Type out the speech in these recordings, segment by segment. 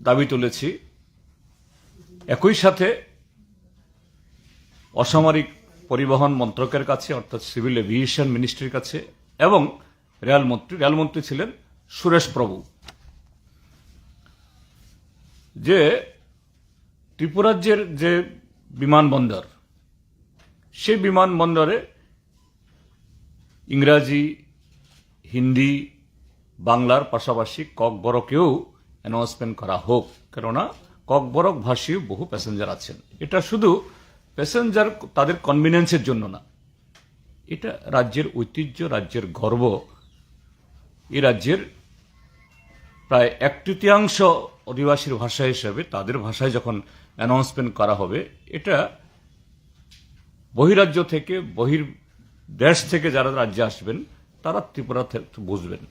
দাবি তুলেছি, একই সাথে অসামরিক পরিবহন মন্ত্রকের কাছে অর্থাৎ সিভিল এভিয়েশন মিনিস্ট্রির কাছে এবং রেলমন্ত্রী ছিলেন সুরেশ প্রভু, যে ত্রিপুরাজ্যের যে বিমানবন্দর, সেই বিমানবন্দরে ইংরাজি, হিন্দি, বাংলার পাশাপাশি ককবরকেও অ্যানাউন্সমেন্ট করা হোক, কেননা ককবরক ভাষী বহু প্যাসেঞ্জার আছেন। এটা শুধু প্যাসেঞ্জার তাদের কনভিনিয়েন্সের জন্য না, এটা রাজ্যের ঐতিহ্য, রাজ্যের গর্ব। এই রাজ্যের প্রায় 1/3 অধিবাসীর ভাষা হিসেবে তাদের ভাষায় যখন অ্যানাউন্সমেন্ট করা হবে, এটা বহিরাজ্য থেকে দেশ থেকে যারা রাজ্যে আসবেন তারা ত্রিপুরা বুঝবেন।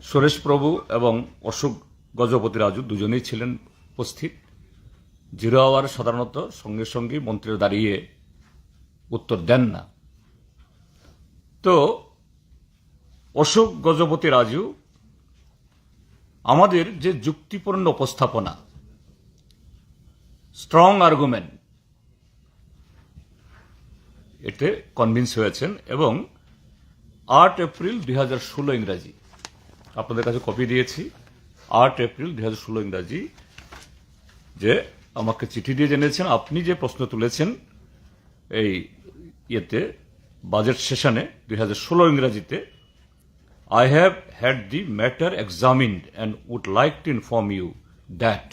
সুরেশ প্রভু এবং অশোক গজপতি রাজু দুজনেই ছিলেন উপস্থিত। 0 আওয়ার সাধারণত সঙ্গে সঙ্গে মন্ত্রীরা দাঁড়িয়ে উত্তর দেন না। তো অশোক গজপতি রাজু আমাদের যে যুক্তিপূর্ণ উপস্থাপনা, স্ট্রং আর্গুমেন্ট, এতে কনভিন্স হয়েছেন এবং 8 এপ্রিল 2016 ইংরাজি, আপনাদের কাছে কপি দিয়েছি, 8 এপ্রিল 2016 ইংরাজি, যে আমাকে চিঠি দিয়ে জেনেছেন আপনি যে প্রশ্ন তুলেছেন এই বাজেট সেশনে 2016 ইংরাজিতে, I have had the matter examined and would like to inform you that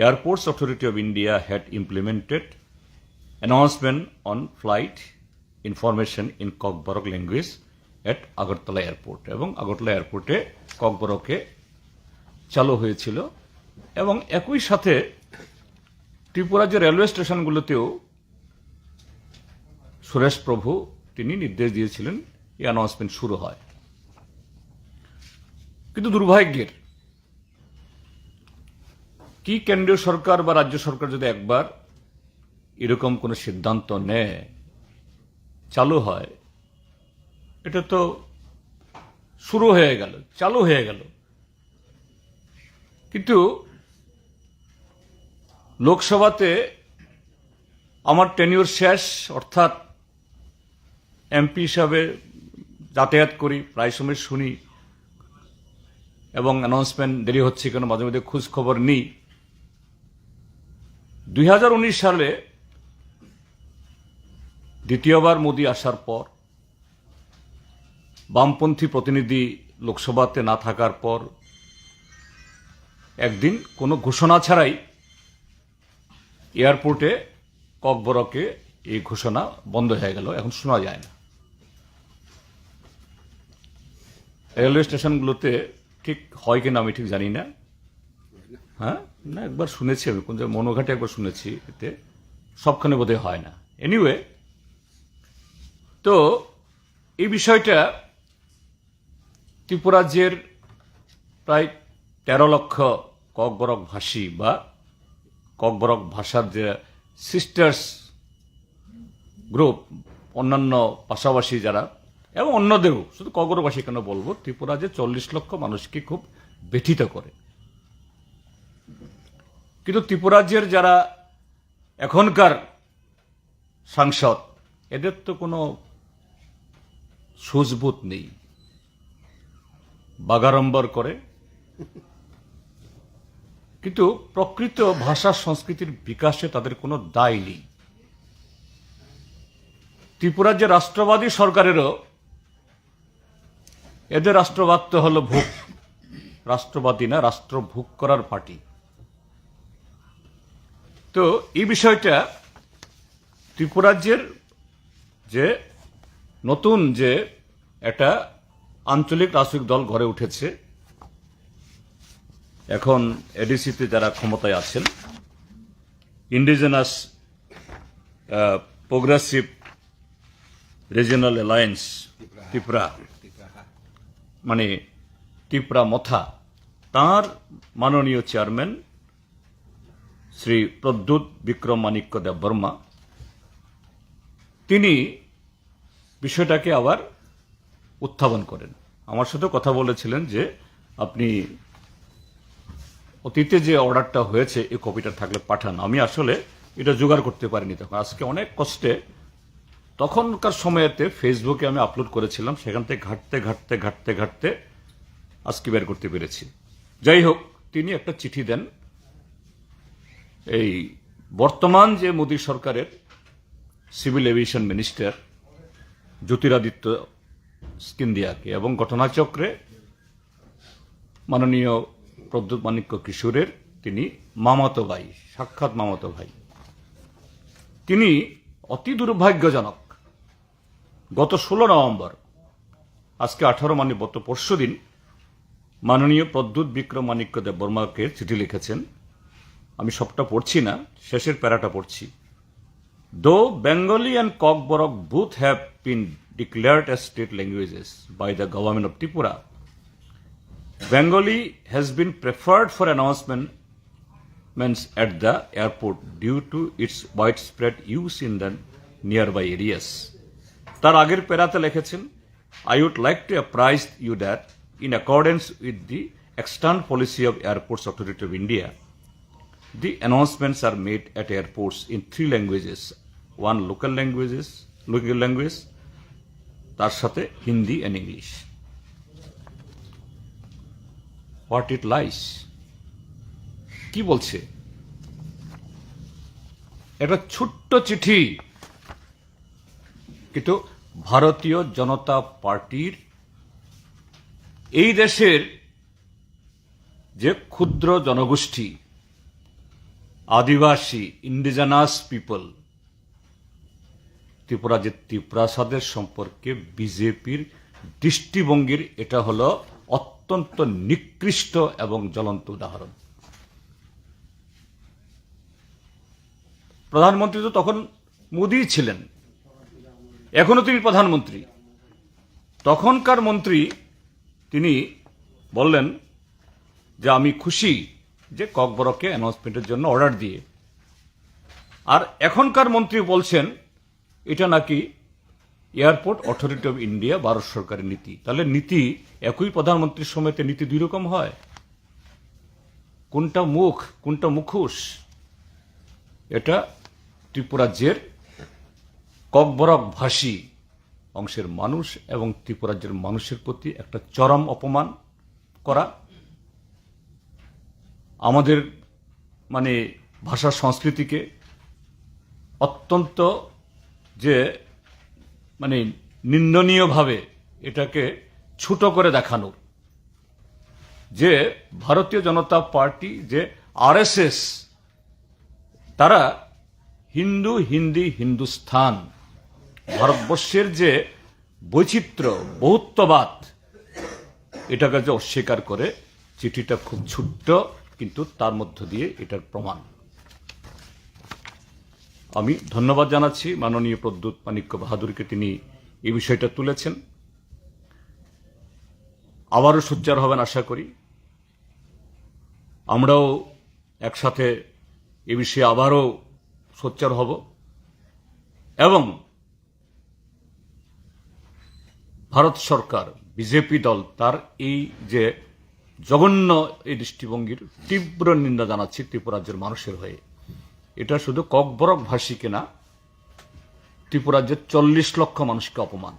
Airports Authority of India had implemented announcement on flight information in Kokborok language at Agartala Airport, এবং আগরতলা এয়ারপোর্টে ককবরকে চালু হয়েছিল। এবং একই সাথে ত্রিপুরা যে রেলওয়ে স্টেশনগুলোতেও সুরেশ প্রভু তিনি নির্দেশ দিয়েছিলেন এই অ্যানাউন্সমেন্ট শুরু হয়। কিন্তু দুর্ভাগ্যের কি কেন্দ্রীয় সরকার বা রাজ্য সরকার যদি একবার এরকম কোন সিদ্ধান্ত নেয়, চালু হয়, এটা তো শুরু হয়ে গেল, চালু হয়ে গেল, কিন্তু লোকসভাতে আমার টেনিউর শেষ, অর্থাৎ এমপি হিসাবে যাতায়াত করি, প্রায় সময় শুনি এবং অ্যানাউন্সমেন্ট দেরি হচ্ছে কেন মাঝে মাঝে খোঁজ খবর নিই। 2019 সালে দ্বিতীয়বার মোদী আসার পর, বামপন্থী প্রতিনিধি লোকসভাতে না থাকার পর, একদিন কোনো ঘোষণা ছাড়াই এয়ারপোর্টে ককবরকে এই ঘোষণা বন্ধ হয়ে গেল, এখন শোনা যায় না। রেলওয়ে স্টেশনগুলোতে ঠিক হয় কিনা আমি ঠিক জানি না, হ্যাঁ না একবার শুনেছি আমি, কোন জায়গায় মনোঘাটে একবার শুনেছি, এতে সবখানে বোধহয় হয় না। এনিওয়ে, তো এই বিষয়টা ত্রিপুরাজ্যের প্রায় 13 লক্ষ ককবরক ভাষী বা ককবরক ভাষার যে সিস্টার্স গ্রুপ, অন্যান্য পাশাপাশি যারা এবং অন্যদেরও, শুধু ককবরকবাসী কেন বলবো, ত্রিপুরা যে 40 লক্ষ মানুষকে খুব ব্যথিত করে। কিন্তু ত্রিপুরাজ্যের যারা এখনকার সাংসদ, এদের তো কোনো সুজবুত নেই, বাগাড়ম্বর করে, কিন্তু প্রকৃত ভাষা সংস্কৃতির বিকাশে তাদের কোনো দায় নেই। ত্রিপুরার যে রাষ্ট্রবাদী সরকারেরও, এদের রাষ্ট্রবাদ তো হল ভোগ, রাষ্ট্রবাদী না, রাষ্ট্র ভোগ করার পার্টি। তো এই বিষয়টা ত্রিপুরাজ্যের যে নতুন যে একটা আঞ্চলিক রাজনৈতিক দল গড়ে উঠেছে, এখন এডিসিতে যারা ক্ষমতায় আছেন, indigenous progressive regional alliance Tripura, মানে ত্রিপুরা মথা, তার মাননীয় চেয়ারম্যান শ্রী প্রদ্যুৎ বিক্রম মাণিক্য দেব বর্মা, তিনি বিষয়টাকে আবার উত্থাপন করেন। আমার সাথে কথা বলেছিলেন যে আপনি অতীতে যে অর্ডারটা হয়েছে এই কপিটা থাকলে পাঠান। আমি আসলে এটা জোগাড় করতে পারিনি তখন, আজকে অনেক কষ্টে তখনকার সময়েতে ফেসবুকে আমি আপলোড করেছিলাম, সেখান থেকে ঘাটতে ঘাটতে ঘাটতে ঘাটতে আজকে বের করতে পেরেছি। যাই হোক, তিনি একটা চিঠি দেন এই বর্তমান যে মোদী সরকারের সিভিল এভিয়েশন মিনিস্টার জ্যোতিরাদিত্য সিন্ধিয়াকে এবং ঘটনাচক্রে মাননীয় প্রদ্যুৎ মাণিক্য কিশোরের তিনি মামাতো ভাই, সাক্ষাৎ মামাতো ভাই। তিনি অতি দুর্ভাগ্যজনক গত 16 নভেম্বর, আজকে 18 মানে গত পরশুদিন, মাননীয় প্রদ্যুৎ বিক্রম মাণিক্য দেববর্মাকে চিঠি লিখেছেন। আমি সবটা পড়ছি না, শেষের প্যারাটা পড়ছি। দো Bengali and Kokborok both have been declared as state languages by the government of Tripura, Bengali has been preferred for announcements at the airport due to its widespread use in the nearby areas. তার আগের প্যারাতে লিখেছেন, I would like to apprise you that in accordance with the extant policy of Airports Authority of India, the announcements are made at airports in 3 languages, one local language, তার সাথে Hindi and English. What it lies? কি বলছে? একটা ছোট্ট চিঠি, কিন্তু ভারতীয় জনতা পার্টির এই দেশের যে ক্ষুদ্র জনগোষ্ঠী, আদিবাসী, ইন্ডিজিনাস পিপল, ত্রিপুরা যে ত্রিপ্রাসাদের সম্পর্কে বিজেপির দৃষ্টিভঙ্গির এটা হলো অত্যন্ত নিকৃষ্ট এবং জ্বলন্ত উদাহরণ। প্রধানমন্ত্রী তো তখন মোদী ছিলেন, এখনো তিনি প্রধানমন্ত্রী। তখনকার মন্ত্রী তিনি বললেন যে আমি খুশি যে ককবরককে অ্যানাউন্সমেন্টের জন্য অর্ডার দিয়ে, আর এখনকার মন্ত্রী বলছেন এটা নাকি airport authority of India, Bharat সরকারের নীতি। তাহলে নীতি একই প্রধানমন্ত্রীর সময়তে নীতি 2 রকম হয়? কোনটা মুখ, কোনটা মুখোশ? এটা ত্রিপুরাজ্যের ককবরক ভাষী অংশের মানুষ এবং ত্রিপুরাজ্যের মানুষের প্রতি একটা চরম অপমান করা, আমাদের মানে ভাষা সংস্কৃতিকে অত্যন্ত যে মানে নিন্দনীয়ভাবে এটাকে ছোট করে দেখানোর, যে ভারতীয় জনতা পার্টি যে আরএসএস, তারা হিন্দু, হিন্দি, হিন্দুস্থান, ভারতবর্ষের যে বৈচিত্র্য, বহুত্ববাদ, এটাকে যে অস্বীকার করে। চিঠিটা খুব ছোট্ট, কিন্তু তার মধ্য দিয়ে এটার প্রমাণ। আমি ধন্যবাদ জানাচ্ছি মাননীয় প্রদ্যুৎ মাণিক্য বাহাদুরকে, তিনি এই বিষয়টা তুলেছেন। আবারও সোচ্চার হবেন আশা করি। আমরাও একসাথে এ বিষয়ে আবারও সোচ্চার হব এবং ভারত সরকার, বিজেপি দল, তার এই যে জঘন্য এই দৃষ্টিভঙ্গির তীব্র নিন্দা জানাচ্ছি ত্রিপুরাজ্যের মানুষের হয়ে। এটা শুধু ককবরক ভাষীকে না, ত্রিপুরাজ্যের 40 লক্ষ মানুষকে অপমান।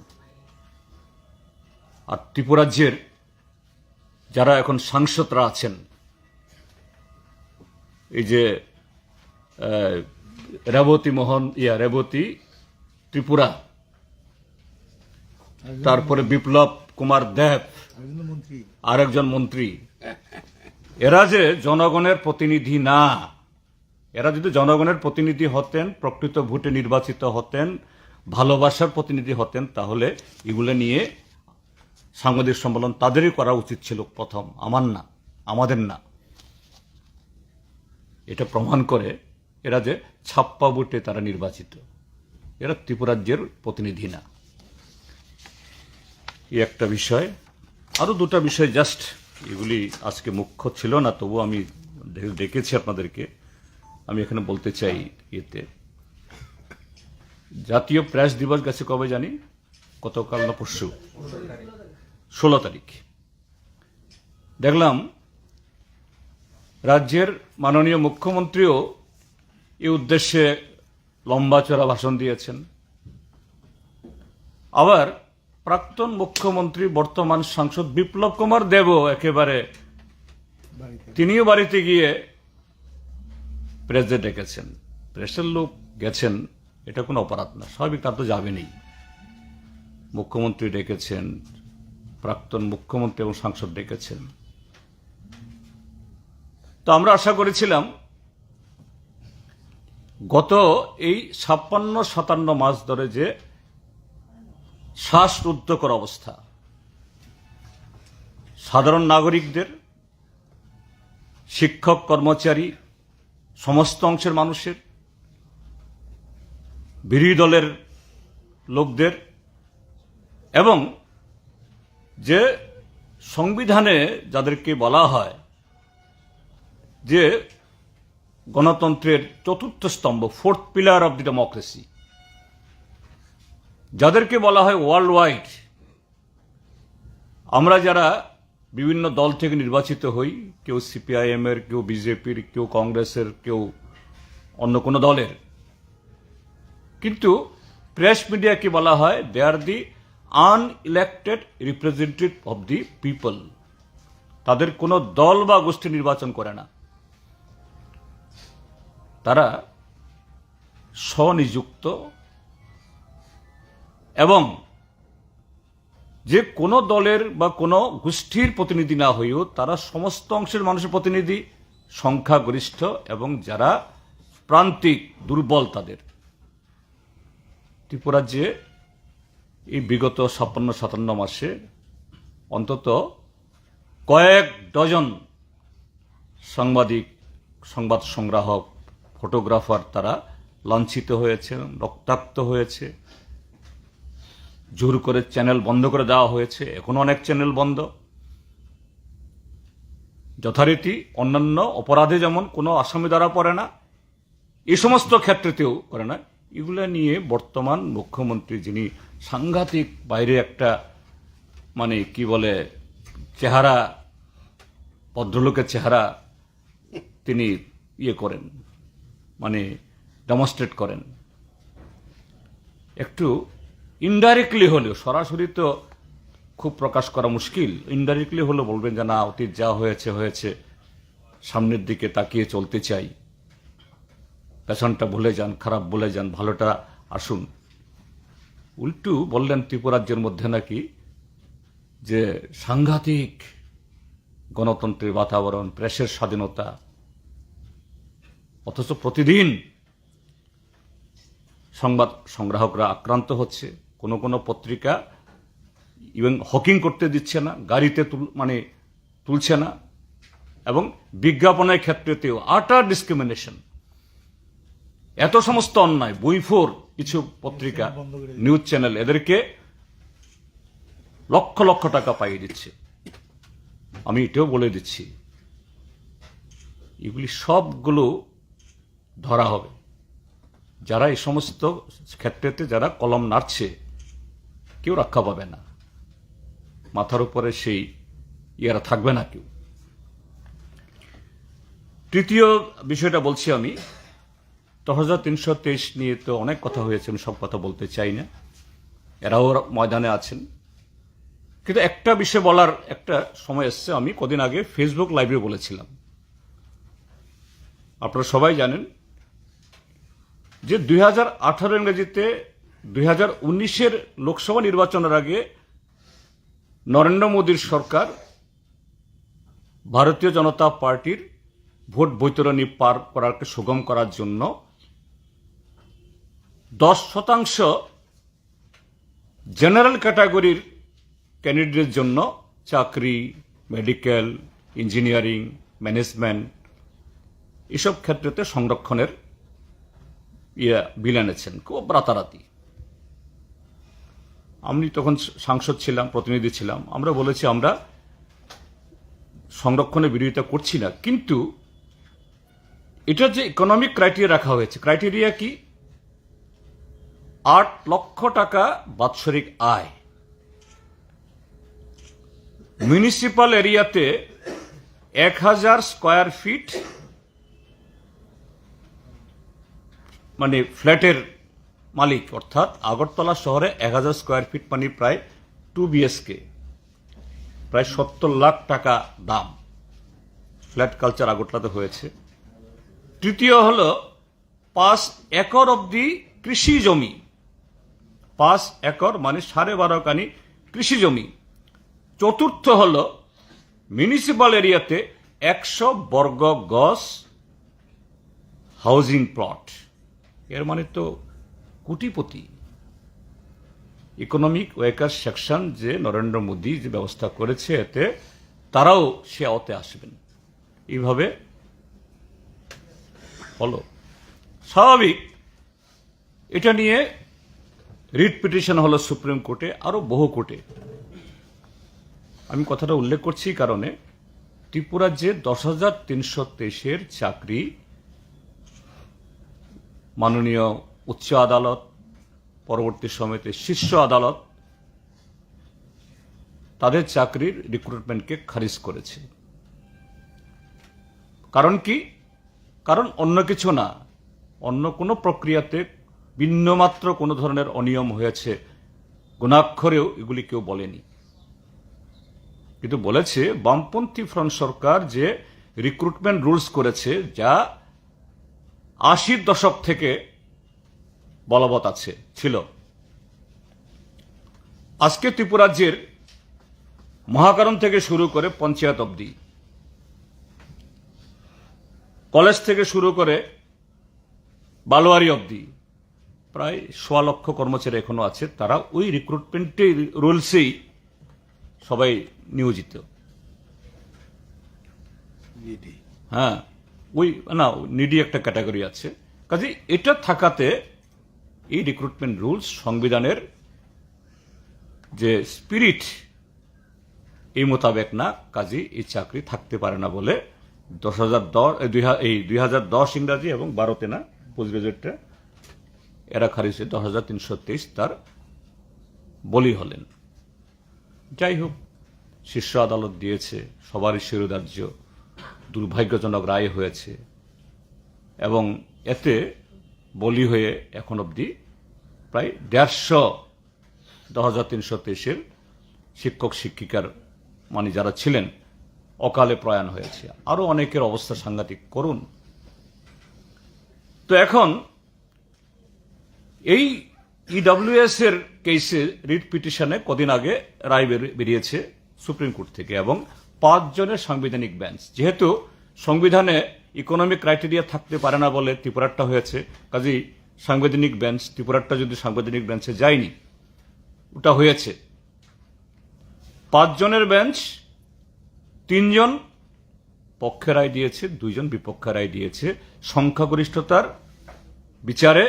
আর ত্রিপুরাজ্যের যারা এখন সাংসদরা আছেন, এই যে রেবতী ত্রিপুরা, তারপরে বিপ্লব কুমার দেব, আরেকজন মন্ত্রী, এরা যে জনগণের প্রতিনিধি না। এরা যদি জনগণের প্রতিনিধি হতেন, প্রকৃত ভোটে নির্বাচিত হতেন, ভালোবাসার প্রতিনিধি হতেন, তাহলে এগুলো নিয়ে সাংবাদিক সম্মেলন তাদেরই করা উচিত ছিল প্রথম, আমার না, আমাদের না। এটা প্রমাণ করে এরা যে ছাপ্পা ভোটে তারা নির্বাচিত, এরা ত্রিপুরাজ্যের প্রতিনিধি না। এই একটা বিষয়। আরো 2টা বিষয়, জাস্ট এগুলি আজকে মুখ্য ছিল না, তবু আমি দেখেছি আপনাদেরকে, আমি এখানে বলতে চাই। এতে জাতীয় প্রেস দিবস গেছে কবে জানি, গতকাল না পরশু, 16 তারিখ। দেখলাম রাজ্যের মাননীয় মুখ্যমন্ত্রীও এই উদ্দেশ্যে লম্বা চড়া ভাষণ দিয়েছেন। আবার প্রাক্তন মুখ্যমন্ত্রী বর্তমান সাংসদ বিপ্লব কুমার দেবও একেবারে তিনিও বাড়িতে গিয়ে প্রেসে ডেকেছেন। প্রেসের লোক গেছেন, এটা কোনো অপরাধ না, স্বাভাবিক, তার তো যাবেনই। মুখ্যমন্ত্রী ডেকেছেন, প্রাক্তন মুখ্যমন্ত্রী এবং সাংসদ ডেকেছেন। তো আমরা আশা করেছিলাম গত এই 56-57 মাস ধরে যে শ্বাসরুদ্ধকর অবস্থা, সাধারণ নাগরিকদের, শিক্ষক, কর্মচারী, সমস্ত অংশের মানুষের, বিরোধী দলের লোকদের, এবং যে সংবিধানে যাদেরকে বলা হয় যে গণতন্ত্রের চতুর্থ স্তম্ভ, fourth pillar of the democracy, যাদেরকে বলা হয় ওয়ার্ল্ড ওয়াইড, আমরা যারা বিভিন্ন দল থেকে নির্বাচিত হই, কেউ সিপিআইএম এর, কেউ বিজেপির, কেউ কংগ্রেসের, কেউ অন্য কোনো দলের, কিন্তু প্রেস মিডিয়াকে বলা হয় they are the unelected representative of the people. তাদের কোনো দল বা গোষ্ঠী নির্বাচন করে না, তারা স্বনিযুক্ত এবং যে কোনো দলের বা কোনো গোষ্ঠীর প্রতিনিধি না হয়েও তারা সমস্ত অংশের মানুষের প্রতিনিধি, সংখ্যাগরিষ্ঠ, এবং যারা প্রান্তিক দুর্বল তাদের। ত্রিপুরাজ্যে এই বিগত 56-57 মাসে অন্তত কয়েক ডজন সাংবাদিক, সংবাদ সংগ্রাহক, ফটোগ্রাফার তারা লাঞ্ছিত হয়েছে, রক্তাক্ত হয়েছে, জোর করে চ্যানেল বন্ধ করে দেওয়া হয়েছে, এখনো অনেক চ্যানেল বন্ধ। যথারীতি অন্যান্য অপরাধে যেমন কোনো আসামি ধরা পড়ে না, এই সমস্ত ক্ষেত্রেতেও করে না। এগুলা নিয়ে বর্তমান মুখ্যমন্ত্রী, যিনি সাংঘাতিক বাইরে একটা মানে কি বলে চেহারা, ভদ্রলোকের চেহারা তিনি ইয়ে করেন, মানে ডেমনস্ট্রেট করেন, একটু ইনডাইরেক্টলি হলেও, সরাসরি তো খুব প্রকাশ করা মুশকিল, ইনডাইরেক্টলি হলেও বলবেন যে না, অতীত যা হয়েছে হয়েছে, সামনের দিকে তাকিয়ে চলতে চাই, পেছনটা ভুলে যান, খারাপ ভুলে যান, ভালোটা আসুন। উল্টু বললেন ত্রিপুরাজ্যের মধ্যে নাকি যে সাংঘাতিক গণতন্ত্রের বাতাবরণ, প্রেসের স্বাধীনতা, অথচ প্রতিদিন সংবাদ সংগ্রাহকরা আক্রান্ত হচ্ছে। কোনো কোনো পত্রিকা ইভেন হকিং করতে দিচ্ছে না, গাড়িতে তুলছে না, এবং বিজ্ঞাপনের ক্ষেত্রেতেও আটার ডিসক্রিমিনেশন। এত সমস্ত অন্যায়, বইফোর কিছু পত্রিকা, নিউজ চ্যানেল, এদেরকে লক্ষ লক্ষ টাকা পাইয়ে দিচ্ছে। আমি এটাও বলে দিচ্ছি, এগুলি সবগুলো ধরা হবে। যারা এই সমস্ত ক্ষেত্রেতে যারা কলম নাড়ছে, কেউ রক্ষা পাবে না, মাথার উপরে সেই ইয়ারা থাকবে না কেউ। তৃতীয় বিষয়টা বলছি আমি, 10,323 নিয়ে তো অনেক কথা হয়েছে, আমি সব কথা বলতে চাই না, এরাও ময়দানে আছেন। কিন্তু একটা বিষয় বলার একটা সময় এসছে। আমি কদিন আগে ফেসবুক লাইভে বলেছিলাম, আপনারা সবাই জানেন যে 2018 ইংরেজিতে 2019-এর লোকসভা নির্বাচনের আগে নরেন্দ্র মোদীর সরকার ভারতীয় জনতা পার্টির ভোট বৈতরণী পার করাকে সুগম করার জন্য 10% জেনারেল ক্যাটাগরির ক্যান্ডিডেটের জন্য চাকরি, মেডিকেল, ইঞ্জিনিয়ারিং, ম্যানেজমেন্ট, এসব ক্ষেত্রেতে সংরক্ষণের বিল এনেছেন খুব রাতারাতি। আমি তখন সাংসদ ছিলাম, প্রতিনিধি ছিলাম, আমরা বলেছি আমরা সংরক্ষণের বিরোধিতা করছি না, কিন্তু এটা যে ইকোনমিক ক্রাইটেরিয়া রাখা হয়েছে, ক্রাইটেরিয়া কি? 8 লক্ষ টাকা বাৎসরিক আয়, মিউনিসিপাল এরিয়াতে 1000 স্কয়ার ফিট মানে ফ্ল্যাটের মালিক, অর্থাৎ আগরতলা শহরে 1000 স্কয়ার ফিট মানে প্রায় 2 BHK, প্রায় 70 লাখ টাকা দাম ফ্ল্যাট কালচার আগরতলাতে হয়েছে। তৃতীয় হলো 5 একর অব্দি কৃষি জমি, 5 একর মানে 12.5 কানি কৃষি জমি। চতুর্থ হলো মিউনিসিপাল এরিয়াতে 100 বর্গ গজ হাউজিং প্লট। এর মানে তো কোটিপতি। ইকোনমিক ওয়ার্কার সেকশন যে নরেন্দ্র মোদী যে ব্যবস্থা করেছে, এতে তারাও সে আওতে আসবেন। এইভাবে হলো স্বাভাবিক। এটা নিয়ে রিট পিটিশন হলো সুপ্রিম কোর্টে, আরো বহু কোর্টে। আমি কথাটা উল্লেখ করছি কারণে ত্রিপুরা যে 10,323 চাকরি মাননীয় উচ্চ আদালত, পরবর্তী সময়তে শীর্ষ আদালত তাদের চাকরির রিক্রুটমেন্টকে খারিজ করেছে। কারণ কি? কারণ অন্য কিছু না, অন্য কোনো প্রক্রিয়াতে বিন্দুমাত্র কোনো ধরনের অনিয়ম হয়েছে গুণাক্ষরেও এগুলি কেউ বলেনি। কিন্তু বলেছে বামপন্থী ফ্রন্ট সরকার যে রিক্রুটমেন্ট রুলস করেছে, যা 80 দশক থেকে বলবৎ আছে ছিল। আজকে ত্রিপুরা রাজ্যের মহাকারণ থেকে শুরু করে পঞ্চায়েত অবধি, কলেজ থেকে শুরু করে বালোয়ারি অবধি প্রায় 1.25 লক্ষ কর্মচারী এখনো আছে। তারা ওই রিক্রুটমেন্টের রুলসেই সবাই নিয়োজিত। হ্যাঁ, ওই না, নিডি একটা ক্যাটাগরি আছে। কাজে এটা থাকাতে এই রিক্রুটমেন্ট রুলস সংবিধানের যে স্পিরিট এই মোতাবেক না, কাজে এই চাকরি থাকতে পারে না বলে 2010 ইংরাজি এবং 12তে না পোস্ট গ্রাজুয়েটটা এরা খারিজ 10,323 তার বলি হলেন। যাই হোক, শীর্ষ আদালত দিয়েছে, সবারই শিরোধার্য দুর্ভাগ্যজনক রায় হয়েছে এবং এতে বলি হয়ে এখন অবধি প্রায় 150 10,323 শিক্ষক শিক্ষিকার মানে যারা ছিলেন অকালে প্রয়াণ হয়েছে। আরো অনেকের অবস্থা সাংঘাতিক করুন। তো এখন এই ইডব্লিউএস এর কেসে রিট পিটিশনে কদিন আগে রায় বেরিয়েছে সুপ্রিম কোর্ট থেকে, এবং 5 জনের সাংবিধানিক বেঞ্চ। যেহেতু সংবিধানে ইকোনমিক ক্রাইটেরিয়া থাকতে পারে না বলে ত্রিপুরারটা হয়েছে, কাজেই সাংবিধানিক বেঞ্চ, ত্রিপুরারটা যদি সাংবিধানিক বেঞ্চে যায়নি, ওটা হয়েছে 5 জনের বেঞ্চ। 3 জন পক্ষে রায় দিয়েছে, 2 জন বিপক্ষে রায় দিয়েছে। সংখ্যাগরিষ্ঠতার বিচারে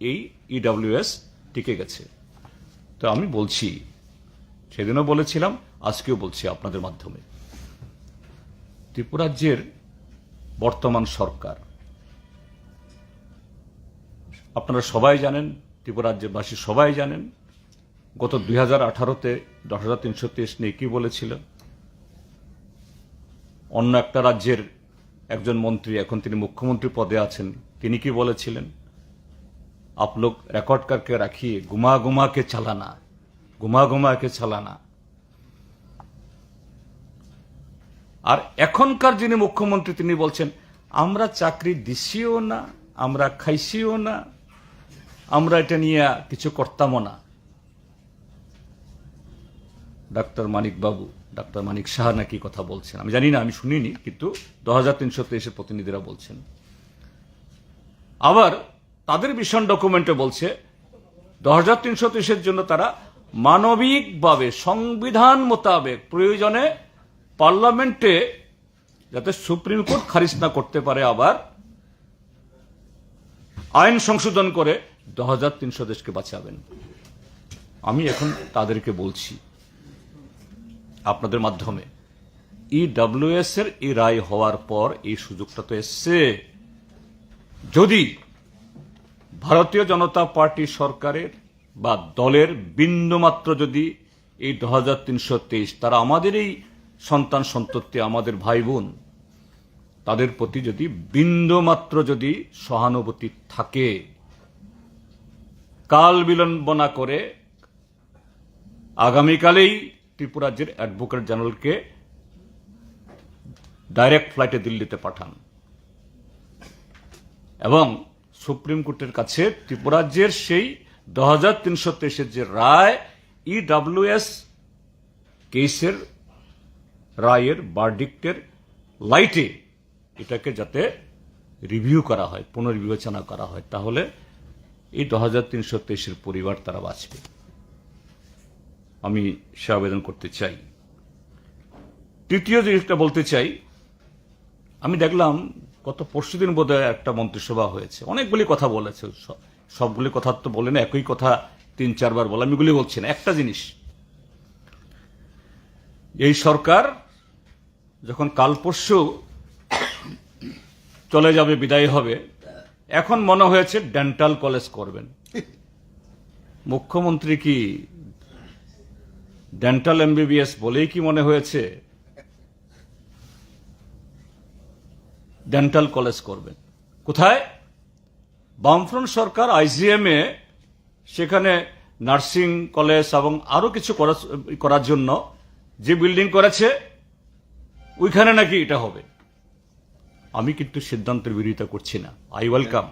এই ইডব্লিউএস টিকে গেছে। তো আমি বলছি, সেদিনও বলেছিলাম, আজকেও বলছি আপনাদের মাধ্যমে, ত্রিপুরা রাজ্যের বর্তমান সরকার, আপনারা সবাই জানেন, ত্রিপুরা রাজ্যবাসী সবাই জানেন, গত 2018-তে 10,323 নিয়ে কি বলেছিল। অন্য একটা রাজ্যের একজন মন্ত্রী, এখন তিনি মুখ্যমন্ত্রী পদে আছেন, তিনি কি বলেছিলেন? आप लोग रिकॉर्ड करके रखिए, घुमा घुमा के चलाना, घुमा घुमा के चलाना। আর এখনকার যিনি মুখ্যমন্ত্রী তিনি বলছেন আমরা চাকরি দিছিও না, আমরা খাইছিও না, আমরা এটা নিয়ে কিছু করতামও না। ডাক্তার মানিক বাবু, ডাক্তার মানিক সাহা নাকি কথা বলছেন, আমি জানি না, আমি শুনিনি, কিন্তু 10,323 প্রতিনিধিরা বলছেন। আবার তাদের মিশন ডকুমেন্টে বলছে 10,323 জন্য তারা মানবিকভাবে সংবিধান মোতাবেক প্রয়োজনে পার্লামেন্টে যাতে সুপ্রিম কোর্ট খারিজ না করতে পারে, আবার আইন সংশোধন করে 10,300 বাঁচাবেন। আমি এখন তাদেরকে বলছি আপনাদের মাধ্যমে, ইডব্লিউএস এর এই রায় হওয়ার পর এই সুযোগটা তো এসছে। যদি ভারতীয় জনতা পার্টি সরকারের বা দলের বিন্দুমাত্র যদি এই 10,323 তারা আমাদের এই সন্তান সন্ততি, আমাদের ভাই বোন, তাদের প্রতি যদি বিন্দুমাত্র যদি সহানুভূতি থাকে, কাল বিলম্ব না করে আগামীকালেই ত্রিপুরা রাজ্যের অ্যাডভোকেট জেনারেলকে ডাইরেক্ট ফ্লাইটে দিল্লিতে পাঠান এবং সুপ্রিম কোর্টের কাছে ত্রিপুরা রাজ্যের সেই 2323 যে রায়, ইডব্লিউএস কেসের রায়ের ভার্ডিক্টের লাইটে এটাকে যাতে রিভিউ করা হয়, পুনর্বিবেচনা করা হয়, তাহলে এই 2323 পরিবার তারা বাঁচবে। আমি সে আবেদন করতে চাই। তৃতীয় জিনিসটা বলতে চাই, আমি দেখলাম গত পরশুদিন বোধহয় একটা মন্ত্রিসভা হয়েছে, অনেকগুলি কথা বলেছে, সবগুলি কথা তো বলে না, একই কথা 3-4 বার বলে, আমি এগুলি বলছি না। একটা জিনিস, এই সরকার যখন কাল পরশু চলে যাবে, বিদায় হবে, এখন মনে হয়েছে ডেন্টাল কলেজ করবেন। মুখ্যমন্ত্রী কি ডেন্টাল এমবিবিএস বলেই কি মনে হয়েছে ডেন্টাল কলেজ করবেন? কোথায়? বামফ্রন্ট সরকার আইজিএম এ সেখানে নার্সিং কলেজ এবং আরো কিছু করার জন্য যে বিল্ডিং করেছে, ওইখানে নাকি এটা হবে। আমি কিন্তু সিদ্ধান্তের বিরোধিতা করছি না, আই ওয়েলকাম,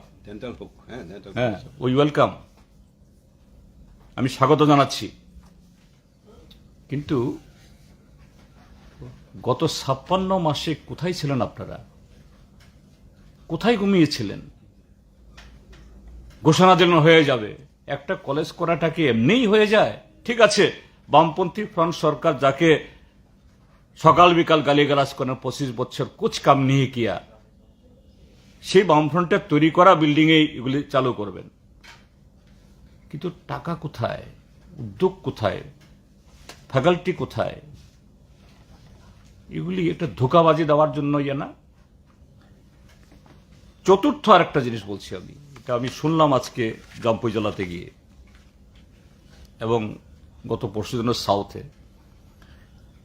হ্যাঁ ওই ওয়েলকাম, আমি স্বাগত জানাচ্ছি। কিন্তু গত 56 মাসে কোথায় ছিলেন আপনারা? কোথায় ঘুমিয়েছিলেন? ঘোষণা দিন হয়ে যাবে, একটা কলেজ করাটা কি এমনিই হয়ে যায়? ঠিক আছে, বামপন্থী ফ্রন্ট সরকার যাকে সকাল বিকাল গালিগালাজ করেন 25 বছর কুছ কাম নিয়ে কিয়া, সেই বামফ্রন্টের তৈরি করা বিল্ডিং এ এগুলি চালু করবেন। কিন্তু টাকা কোথায়? উদ্যোগ কোথায়? ফ্যাকাল্টি কোথায়? এগুলি একটা ধোঁকাবাজি দেওয়ার জন্য ইয়ে না। চতুর্থ আর একটা জিনিস বলছি আমি, এটা আমি শুনলাম আজকে জম্পুই জেলাতে গিয়ে এবং গত পরশুদিন সাউথে।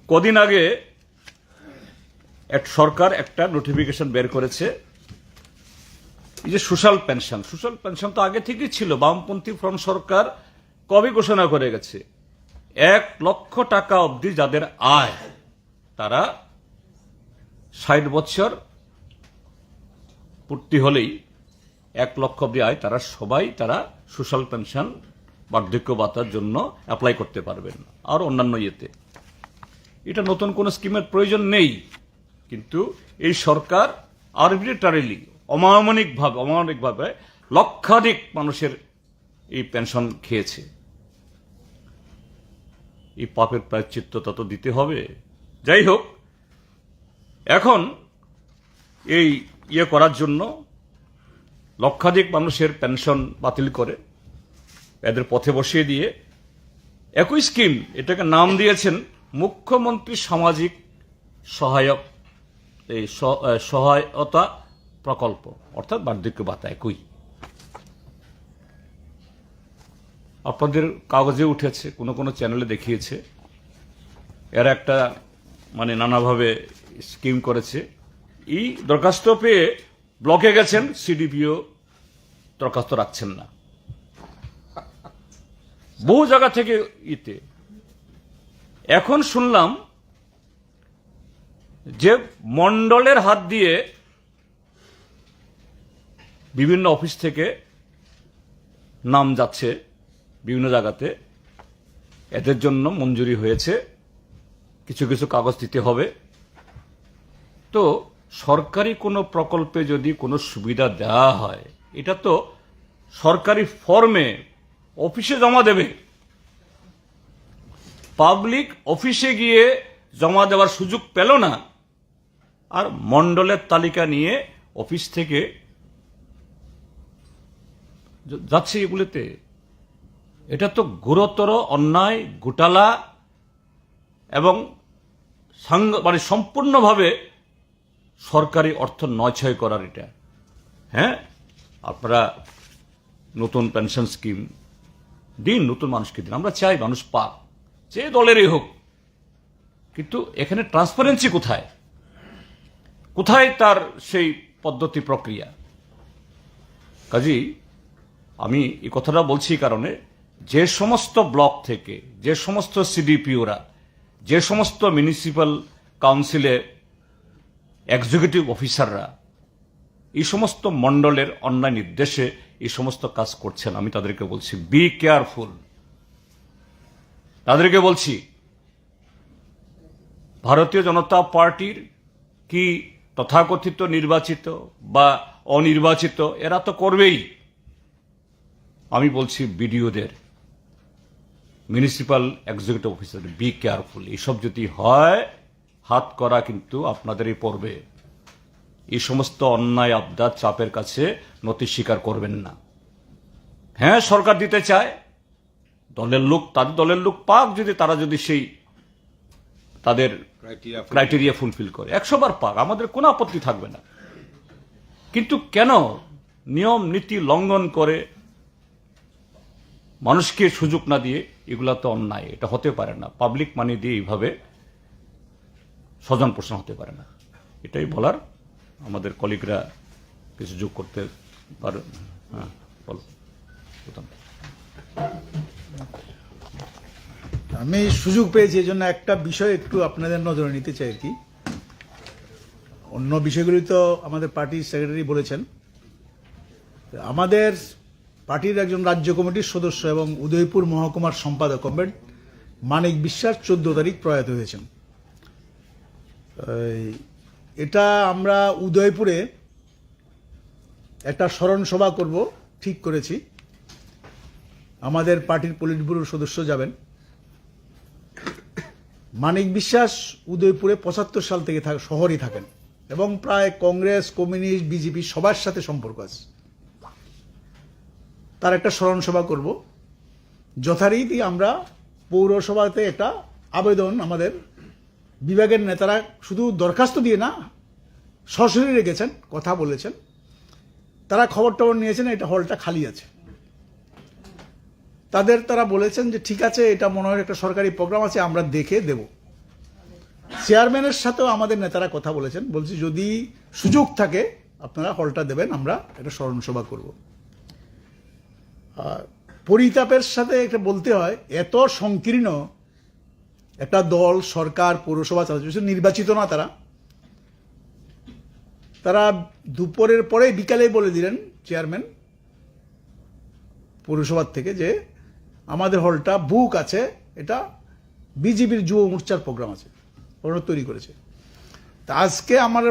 কদিন আগে সরকার একটা নোটিফিকেশন বের করেছে, এই যে সোশ্যাল পেনশন তো আগে থেকেই ছিল, বামপন্থী ফ্রন্ট সরকার কবে ঘোষণা করে গেছে, 1 লক্ষ টাকা অবধি যাদের আয়, তারা 60 বছর পূর্তি হলেই 1 লক্ষ অবধি আয়, তারা সবাই সোশ্যাল পেনশন বার্ধক্য ভাতার জন্য অ্যাপ্লাই করতে পারবেন, আর অন্যান্য ইয়েতে। এটা নতুন কোন স্কিমের প্রয়োজন নেই, কিন্তু এই সরকার আরবিট্রারিলি অমানবিকভাবে লক্ষাধিক মানুষের এই পেনশন খেয়েছে। এই পাপের প্রায়শ্চিত্ত তত দিতে হবে। যাই হোক, এখন এই ইয়ে করার জন্য লক্ষাধিক মানুষের পেনশন বাতিল করে এদের পথে বসিয়ে দিয়ে একই স্কিম, এটাকে নাম দিয়েছেন মুখ্যমন্ত্রী সামাজিক সহায়তা প্রকল্প, অর্থাৎ বার্ধক্য ভাতা। একই আপনাদের কাগজে উঠেছে, কোনো চ্যানেলে দেখিয়েছে, এরা একটা নানাভাবে স্কিম করেছে। এই দরখাস্ত পেয়ে ব্লকে গেছেন, সিডিপিও দরখাস্ত রাখছেন না, বহু জায়গা থেকে ইতে। এখন শুনলাম যে মন্ডলের হাত দিয়ে বিভিন্ন অফিস থেকে নাম যাচ্ছে বিভিন্ন জায়গাতে, এদের জন্য মঞ্জুরি হয়েছে, কিছু কিছু কাগজ দিতে হবে। তো সরকারি কোনো প্রকল্পে যদি কোনো সুবিধা দেওয়া হয়, এটা তো সরকারি ফর্মে অফিসে জমা দেবে, পাবলিক অফিসে গিয়ে জমা দেওয়ার সুযোগ পেল না, আর মন্ডলের তালিকা নিয়ে অফিস থেকে যাচ্ছে এগুলোতে। এটা তো গুরুতর অন্যায়, ঘোটালা এবং সম্পূর্ণভাবে সরকারি অর্থ নয়ছয় করার এটা। হ্যাঁ, আপনারা নতুন পেনশন স্কিম দিন, নতুন মানুষকে দিন, আমরা চাই মানুষ পাক, যে দলেরই হোক, কিন্তু এখানে ট্রান্সপারেন্সি কোথায়? কোথায় তার সেই পদ্ধতি প্রক্রিয়া? কাজেই আমি এই কথাটা বলছি কারণে যে সমস্ত ব্লক থেকে, যে সমস্ত সিডিপিওরা, যে সমস্ত মিউনিসিপ্যাল কাউন্সিলে এক্সিকিউটিভ অফিসাররা এই সমস্ত মণ্ডলের অন্যায় নির্দেশে এই সমস্ত কাজ করছেন, আমি তাদেরকে বলছি বি কেয়ারফুল। তাদেরকে বলছি ভারতীয় জনতা পার্টির কি তথাকথিত নির্বাচিত বা অনির্বাচিত এরা তো করবেই। আমি বলছি বিডিওদের, municipal executive officer, be careful. এইসব যদি হয় হাত করা কিন্তু আপনাদেরই পড়বে। এই সমস্ত অন্যায় আবদার চাপের কাছে নতি স্বীকার করবেন না। হ্যাঁ, সরকার দিতে চায়, দলের লোক তাদের দলের লোক পাক, যদি তারা যদি সেই তাদের ক্রাইটেরিয়া ফুলফিল করে 100 বার পাক, আমাদের কোনো আপত্তি থাকবে না। কিন্তু কেন নিয়ম নীতি লঙ্ঘন করে মানুষকে সুযোগ না দিয়ে? এগুলা তো অন্যায়, এটা হতে পারে না। পাবলিক মানি দিয়ে এইভাবে স্বজন পোষণ হতে পারে না। এটাই বলার। আমাদের কলিগরা কিছু যোগ করতে পারে। হ্যাঁ, বলো। আমি সুযোগ পেয়েছি, এই জন্য একটা বিষয় একটু আপনাদের নজরে নিতে চাই আর কি। অন্য বিষয়গুলি তো আমাদের পার্টির সেক্রেটারি বলেছেন। আমাদের পার্টির একজন রাজ্য কমিটির সদস্য এবং উদয়পুর মহকুমার সম্পাদক কমরেড মানিক বিশ্বাস 14 তারিখ প্রয়াত হয়েছেন। এটা আমরা উদয়পুরে একটা স্মরণ সভা করব ঠিক করেছি। আমাদের পার্টির পলিট ব্যুরোর সদস্য যাবেন। মানিক বিশ্বাস উদয়পুরে 75 সাল থেকে শহরই থাকেন এবং প্রায় কংগ্রেস, কমিউনিস্ট, বিজেপি সবার সাথে সম্পর্ক আছে। তার একটা স্মরণ সভা করব। যথারীতি আমরা পৌরসভাতে একটা আবেদন, আমাদের বিভাগের নেতারা শুধু দরখাস্ত দিয়ে না, সরাসরি রেখেছেন, কথা বলেছেন, তারা খবর টবর নিয়েছেন, এটা হলটা খালি আছে। তারা বলেছেন যে ঠিক আছে, এটা মনে হয় একটা সরকারি প্রোগ্রাম আছে, আমরা দেখে দেব। চেয়ারম্যানের সাথেও আমাদের নেতারা কথা বলেছেন, বলছি যদি সুযোগ থাকে আপনারা হলটা দেবেন, আমরা একটা স্মরণ সভা করব। পরিতাপের সাথে একটা বলতে হয়, এত সংকীর্ণ একটা দল, সরকার, পৌরসভা চালাচ্ছে, নির্বাচিত না তারা দুপুরের পরে বিকালে বলে দিলেন চেয়ারম্যান পৌরসভার থেকে যে আমাদের হলটা বুক আছে, এটা বিজেপির যুব মোর্চার প্রোগ্রাম আছে, ওরা তৈরি করেছে। তা আজকে আমার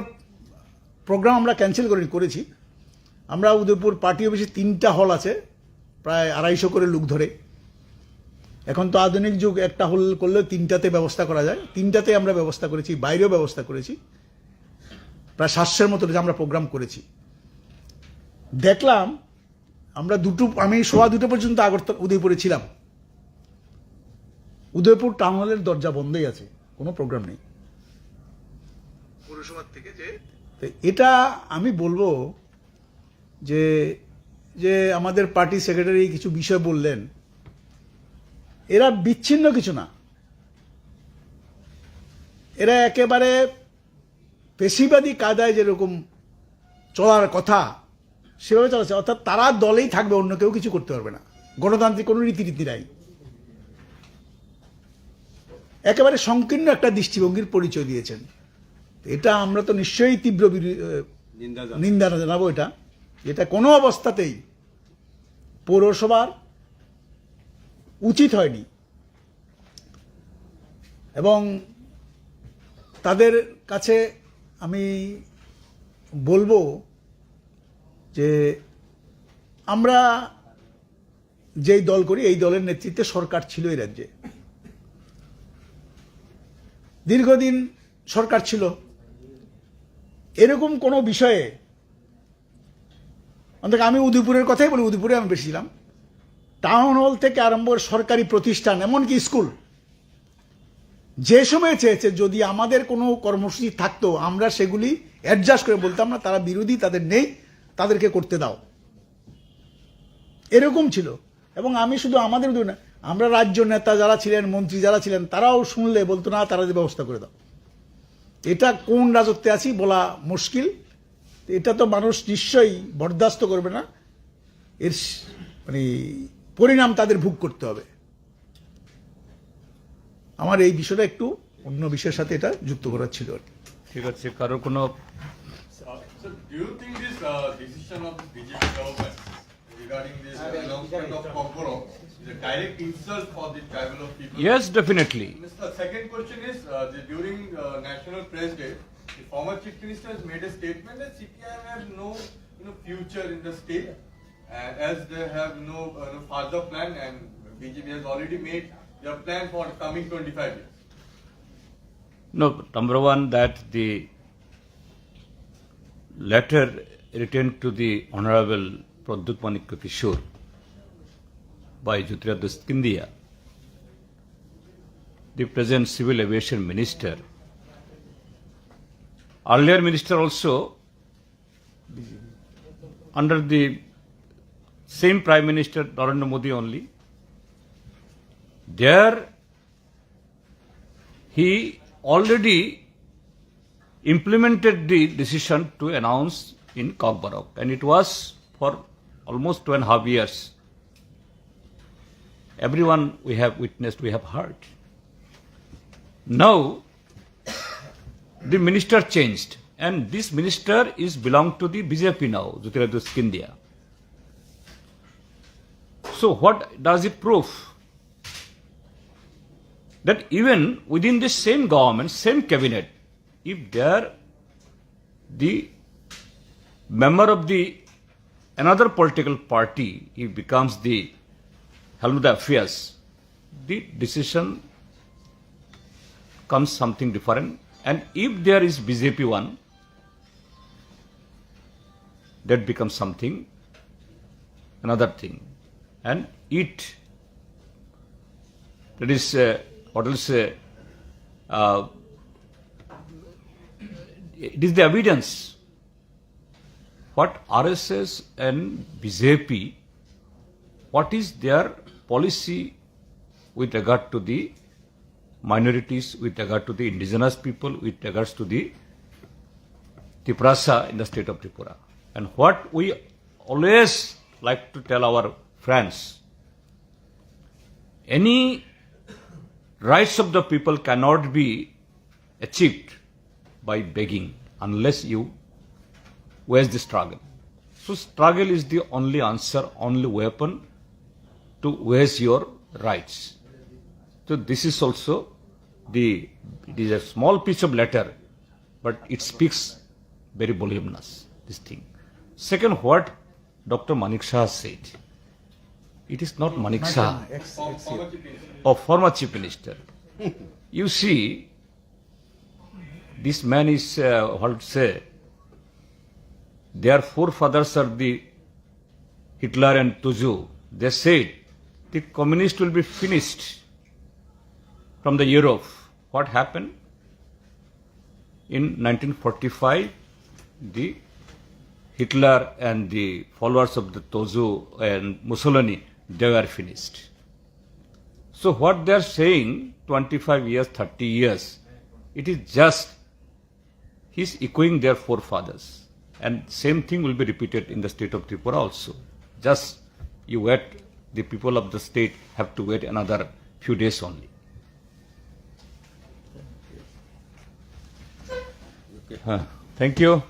প্রোগ্রাম আমরা ক্যান্সেল করেছি। আমরা উদয়পুর পার্টি অফিসে 3টা হল আছে, প্রায় 250 করে লোক ধরে। এখন তো আধুনিক যুগ, একটা হল করলে 3টাতে ব্যবস্থা করা যায়। 3টাতে আমরা ব্যবস্থা করেছি, বাইরেও ব্যবস্থা করেছি। প্রায় 700-এর মতো আমরা প্রোগ্রাম করেছি। দেখলাম আমরা আমি 2:15 পর্যন্ত উদয়পুরে ছিলাম। উদয়পুর টাউন হলের দরজা বন্ধই আছে, কোনো প্রোগ্রাম নেই পৌরসভার থেকে। এটা আমি বলবো যে আমাদের পার্টি সেক্রেটারি কিছু বিষয় বললেন, এরা বিচ্ছিন্ন কিছু না, এরা একেবারে পেশিবাদী কায়দায় যেরকম চলার কথা সেভাবে চলাচ্ছে। অর্থাৎ তারা দলেই থাকবে, অন্য কেউ কিছু করতে পারবে না। গণতান্ত্রিক কোনো রীতিনীতি নাই। একেবারে সংকীর্ণ একটা দৃষ্টিভঙ্গির পরিচয় দিয়েছেন। এটা আমরা তো নিশ্চয়ই তীব্র নিন্দা জানাবো। এটা কোনো অবস্থাতেই পৌরসভার উচিত হয়নি এবং তাদের কাছে আমি বলবো যে আমরা যেই দল করি, এই দলের নেতৃত্বে সরকার ছিল এই রাজ্যে, দীর্ঘদিন সরকার ছিল। এরকম কোনো বিষয়ে অন্তত আমি উদয়পুরের কথাই বলি, উদয়পুরে আমি বেশি ছিলাম। টাউন হল থেকে আরম্ভ করে সরকারি প্রতিষ্ঠান, এমনকি স্কুল, যে সময় চেয়েছে যদি আমাদের কোনো কর্মসূচি থাকতো আমরা সেগুলি অ্যাডজাস্ট করে বলতাম না তারা বিরোধী, তাদের নেই, তাদেরকে করতে দাও, এরকম ছিল। এবং আমি শুধু আমাদের না, আমরা রাজ্য নেতা যারা ছিলেন, মন্ত্রী যারা ছিলেন, তারাও শুনলে বলতো না, তারা যে ব্যবস্থা করে দাও। এটা কোন রাজত্বে আছি বলা মুশকিল। এটা তো মানুষ নিশ্চয়ই বরদাস্ত করবে না, এর মানে পরিণাম তাদের ভোগ করতে হবে। আমার এই বিষয়টা একটু অন্য বিষয়ের সাথে এটা যুক্ত করার ছিল আর কি। ঠিক আছে, কারোর কোনো So, do you think this decision of the BJP government regarding this announcement of Kokborok is a direct insult for the tribal of people? yes, definitely. The second question is, during National Press Day, the former Chief Minister has made a statement that CPIM has no future in the state, and as they have no further plan, and BJP has already made their plan for the coming 25 years. No, number one, that the letter written to the Honorable Pradyut Manikya Kishore by Jitendra, the present Civil Aviation Minister, earlier minister also, under the same Prime Minister Narendra Modi only, there he already implemented the decision to announce in Kokborok, and it was for almost 2.5 years. Everyone we have witnessed, we have heard. Now, the minister changed, and this minister is belong to the BJP now, Jitendra. So what does it prove? That even within the same government, same cabinet, if the member of the another political party, he becomes the helm of the affairs, the decision comes something different. And if there is BJP one, that becomes something, another thing. And that is, what will say, it is the evidence what RSS and BJP, what is their policy with regard to the minorities, with regard to the indigenous people, with regards to the Tiprasa in the state of Tripura. And what we always like to tell our friends, any rights of the people cannot be achieved by begging unless you wage the struggle. So struggle is the only answer, only weapon to wage your rights. So this is also it is a small piece of letter, but it speaks very voluminous, this thing. Second, what Dr. Manik Shah said, it is not Manik Shah, former Chief Minister. You see, this man is, what to say, their forefathers are the Hitler and Tuzu. They said the communist will be finished from the Europe. What happened? In 1945, the Hitler and the followers of the Tuzu and Mussolini, they were finished. So what they are saying, 25 years, 30 years, it is just, he is echoing their forefathers. And same thing will be repeated in the state of Tripura also. Just you wait, the people of the state have to wait another few days only. Thank you.